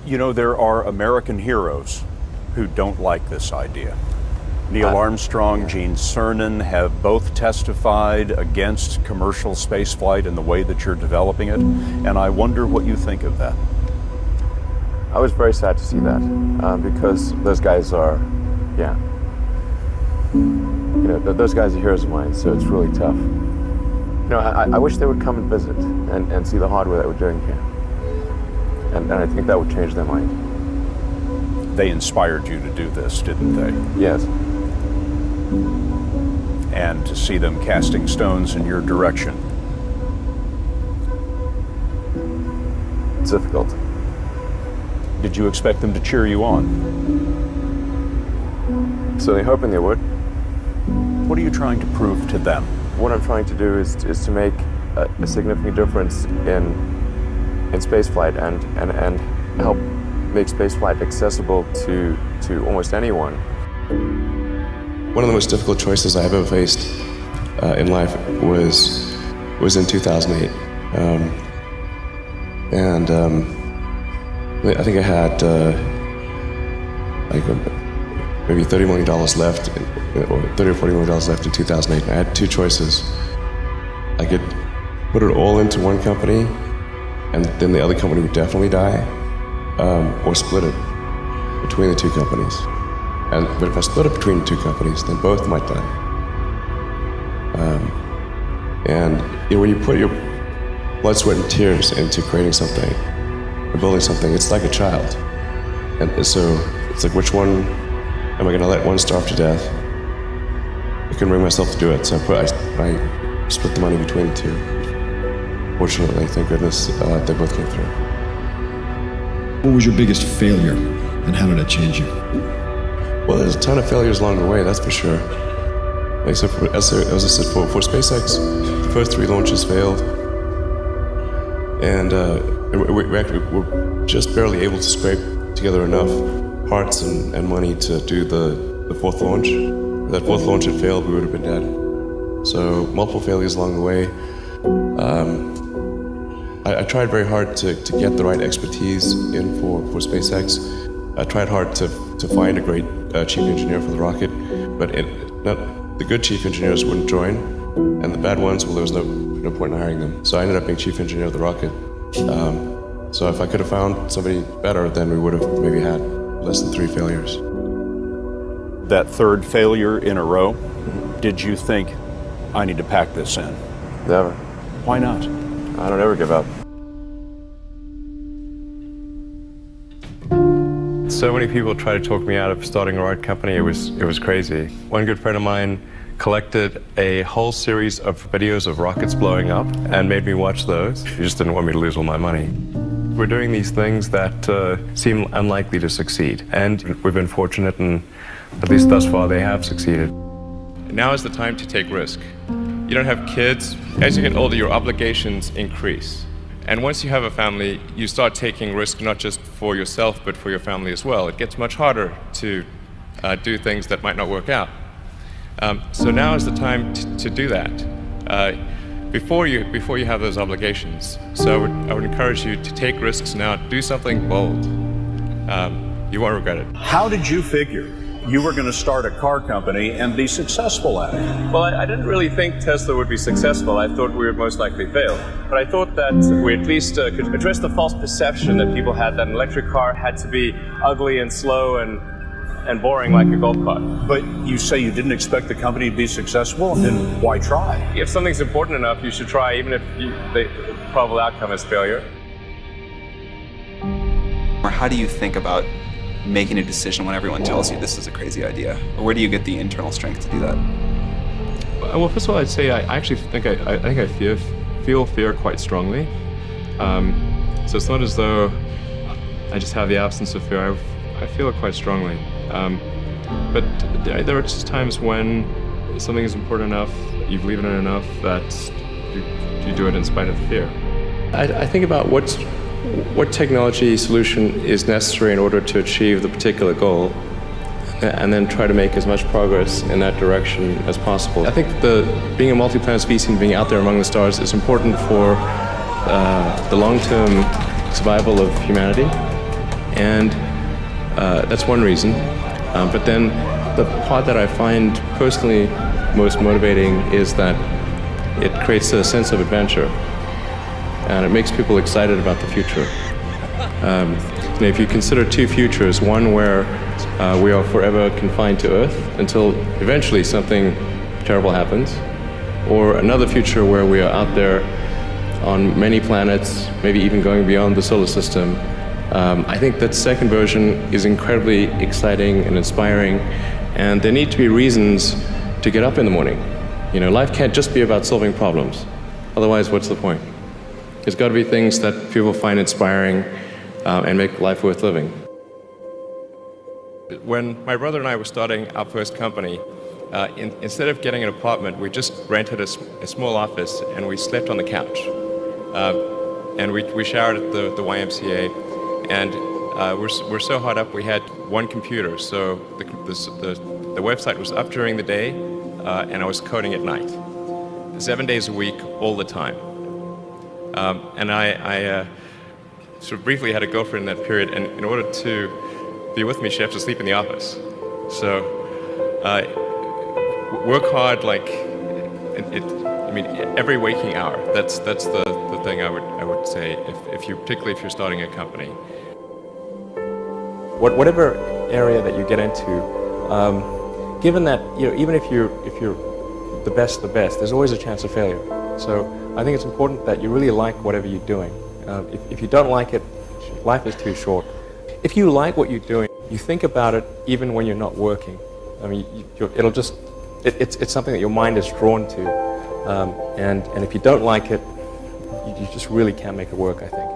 You know, there are American heroes who don't like this idea. Neil Armstrong, Gene Cernan have both testified against commercial spaceflight in the way that you're developing it, and I wonder what you think of that. I was very sad to see that, because those guys are, those guys are heroes of mine, so it's really tough. I wish they would come and visit and see the hardware that we're doing here. And I think that would change their mind. They inspired you to do this, didn't they? Yes. And to see them casting stones in your direction. It's difficult. Did you expect them to cheer you on? Certainly hoping they would. What are you trying to prove to them? What I'm trying to do is to make a significant difference in spaceflight and help make spaceflight accessible to almost anyone. One of the most difficult choices I've ever faced in life was in 2008. I think I had maybe $30 million left, or $30 or $40 million left in 2008. I had two choices. I could put it all into one company, and then the other company would definitely die, or split it between the two companies. But if I split it between the two companies, then both might die. When you put your blood, sweat, and tears into creating something, or building something, it's like a child. And so it's like, which one am I going to let one starve to death? I couldn't bring myself to do it, so I split the money between the two. Fortunately, thank goodness, they both came through. What was your biggest failure, and how did it change you? Well, there's a ton of failures along the way, that's for sure. As I said, for SpaceX, the first 3 launches failed. And we actually were just barely able to scrape together enough parts and money to do the 4th launch. If that 4th launch had failed, we would have been dead. So multiple failures along the way. I tried very hard to get the right expertise in for SpaceX. I tried hard to find a great chief engineer for the rocket, but the good chief engineers wouldn't join, and the bad ones, well, there was no point in hiring them. So I ended up being chief engineer of the rocket. So if I could have found somebody better, then we would have maybe had less than 3 failures. That 3rd failure in a row, did you think, I need to pack this in? Never. Why not? I don't ever give up. So many people tried to talk me out of starting a rocket company. It was crazy. One good friend of mine collected a whole series of videos of rockets blowing up and made me watch those. He just didn't want me to lose all my money. We're doing these things that seem unlikely to succeed, and we've been fortunate, and at least thus far they have succeeded. Now is the time to take risk. You don't have kids. As you get older, your obligations increase. And once you have a family, you start taking risk not just for yourself, but for your family as well. It gets much harder to do things that might not work out. So now is the time to do that before you have those obligations. So I would encourage you to take risks now. Do something bold. You won't regret it. How did you figure you were going to start a car company and be successful at it? Well, I didn't really think Tesla would be successful. I thought we would most likely fail. But I thought that we at least could address the false perception that people had that an electric car had to be ugly and slow and boring like a golf cart. But you say you didn't expect the company to be successful, then why try? If something's important enough, you should try, even if the probable outcome is failure. Or how do you think about making a decision when everyone tells you this is a crazy idea? Or where do you get the internal strength to do that? Well, first of all, I'd say I actually think I feel fear quite strongly. So it's not as though I just have the absence of fear. I feel it quite strongly. But there are just times when something is important enough, you believe in it enough, that you do it in spite of the fear. I think about what technology solution is necessary in order to achieve the particular goal, and then try to make as much progress in that direction as possible. I think being a multi-planet species and being out there among the stars is important for the long-term survival of humanity, And that's one reason. But then the part that I find personally most motivating is that it creates a sense of adventure, and it makes people excited about the future. If you consider two futures, one where we are forever confined to Earth until eventually something terrible happens, or another future where we are out there on many planets, maybe even going beyond the solar system, I think that second version is incredibly exciting and inspiring, and there need to be reasons to get up in the morning. You know, life can't just be about solving problems. Otherwise, what's the point? There's got to be things that people find inspiring and make life worth living. When my brother and I were starting our first company, instead of getting an apartment, we just rented a small office and we slept on the couch. And we showered at the YMCA, and we're so hot up we had one computer, so the website was up during the day, and I was coding at night, 7 days a week, all the time. And I sort of briefly had a girlfriend in that period, and in order to be with me, she had to sleep in the office. So work hard, like every waking hour. That's the thing I would say particularly if you're starting a company. Whatever area that you get into, given that even if you're the best, there's always a chance of failure. So I think it's important that you really like whatever you're doing. If you don't like it, life is too short. If you like what you're doing, you think about it even when you're not working. I mean, it's something that your mind is drawn to, and if you don't like it, you just really can't make it work, I think.